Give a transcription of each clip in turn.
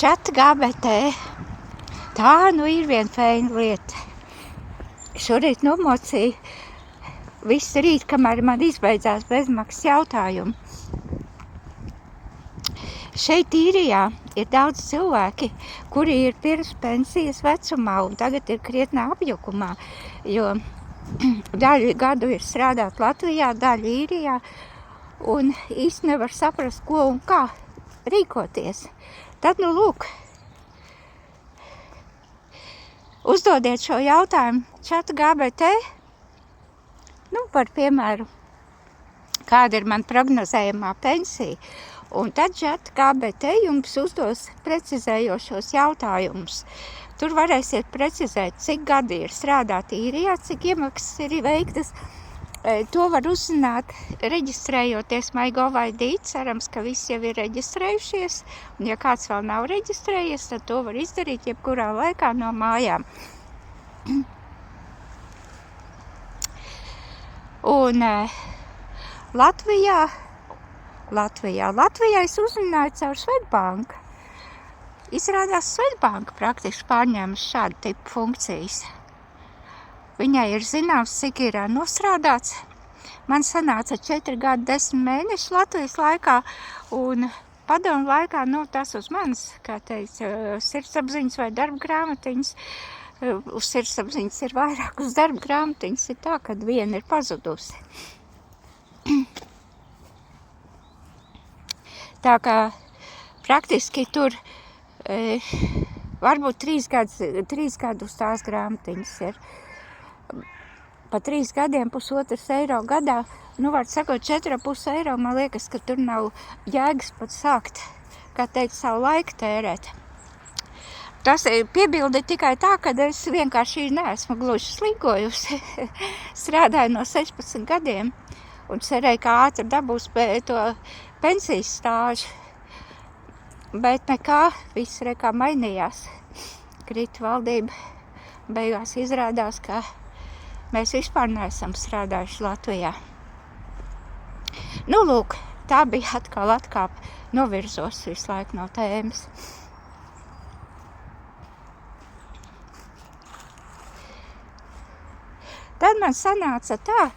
ChatGPT. Tā nu ir viena feina lieta. Šorīt nomocīju visu rīt, kamēr man izbeidzās bezmaksas jautājumi. Šeit īrijā ir daudz cilvēki, kuri ir pirms pensijas vecumā un tagad ir krietnā apjukumā, jo daļu gadu ir strādāt Latvijā, daļu īrijā un īsti nevar saprast, ko un kā rīkoties. Tad, nu lūk, uzdodiet šo jautājumu ChatGPT, par piemēru, kāda ir man prognozējamā pensija. Un tad ChatGPT jums uzdos precizējošos jautājumus. Tur varēsiet precizēt, cik gadi ir strādāt īrijā, cik iemaksas ir veiktas. To var uzzināt, reģistrējoties MyGov.ID. Cerams, ka visi jau ir reģistrējušies. Un ja kāds vēl nav reģistrējies, tad to var izdarīt jebkurā laikā no mājām. Un Latvijā es uzzināju caur Swedbanku. Izrādās Swedbanka praktiski pārņēma šādu tipu funkcijas. Viņai ir zināms, cik ir nostrādāts. Man sanāca 4 gadi 10 mēneši Latvijas laikā, un padomu laikā, tas uz manis, kā teica, sirdsapziņas vai darba grāmatiņas. Uz sirdsapziņas ir vairāk, uz darba grāmatiņas ir tā, kad viena ir pazudusi. Tā kā praktiski tur varbūt 3 gadus tās grāmatiņas ir. Pa 3 gadiem €1,5 gadā, var sakot, 4,5 eiro, man liekas, ka tur nav jēgas pat sākt, kā teikt, savu laiku tērēt. Tas piebildi tikai tā, ka es vienkārši neesmu gluži slīkojusi. Strādāju no 16 gadiem un cerēju, ka ātri dabūs to pensijas stāžu. Bet nekā, viss rekā mainījās. Krita valdība, beigās izrādās, ka mēs vispār neesam strādājuši Latvijā. Lūk, tā bija atkal atkāpe, novirzos visu laiku no tēmas. Tad man sanāca tā,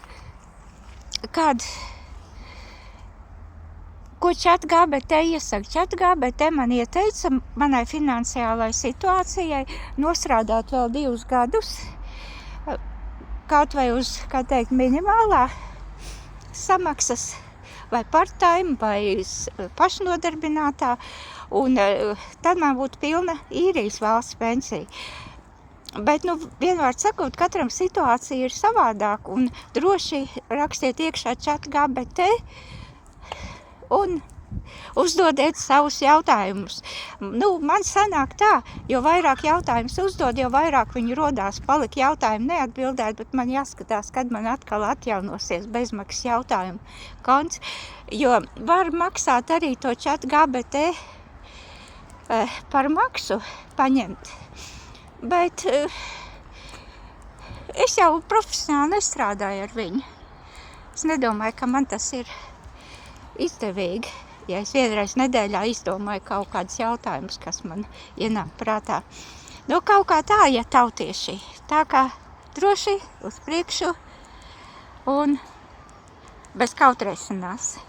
kad ko ChatGPT iesaka? ChatGPT man ieteica manai finansiālai situācijai nostrādāt vēl 2 gadus, kaut vai uz, minimālā samaksas, vai part-time, vai pašnodarbinātā, un tad man būtu pilna īrijas valsts pensija. Bet, vienvārds sakot, katram situācija ir savādāk, un droši rakstiet iekšā ChatGPT un uzdodiet savus jautājumus. Man sanāk tā, jo vairāk jautājumus uzdod, jo vairāk viņi rodās, palika jautājumi neatbildēt, bet man jāskatās, kad man atkal atjaunosies bezmaksas jautājumu konts, jo var maksāt arī to ChatGPT par maksu paņemt. Bet es jau profesionāli nestrādāju ar viņu. Es nedomāju, ka man tas ir izdevīgi. Ja es vienreiz nedēļā izdomāju kaut kādus jautājumus, kas man ienāk prātā. Kaut kā tā, ja tautieši. Tā kā droši uz priekšu un bez kautrēšanās.